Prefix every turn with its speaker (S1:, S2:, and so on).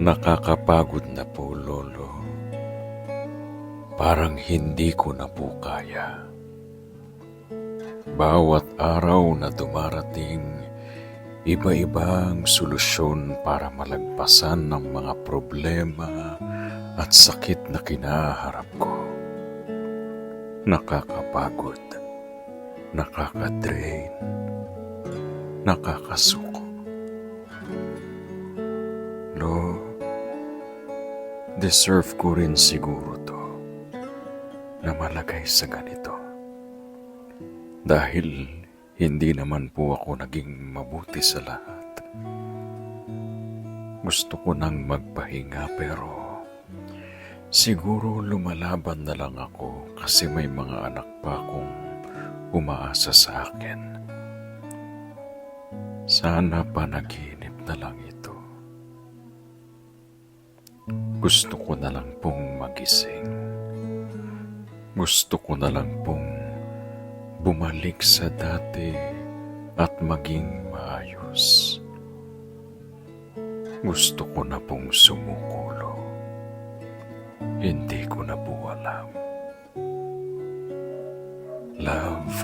S1: Nakakapagod na po, Lolo. Parang hindi ko na po kaya. Bawat araw na dumarating, iba-ibang solusyon para malagpasan ng mga problema at sakit na kinaharap ko. Nakakapagod, nakaka-drain, nakakasuko. Lo, deserve ko rin siguro to na malagay sa ganito. Dahil hindi naman po ako naging mabuti sa lahat. Gusto ko nang magpahinga pero siguro lumalaban na lang ako kasi may mga anak pa akong umaasa sa akin. Sana panaginip na lang ito. Gusto ko na lang pong magising. Gusto ko na lang pong bumalik sa dati at maging maayos. Gusto ko na pong sumukulo. Hindi ko na po alam. Love,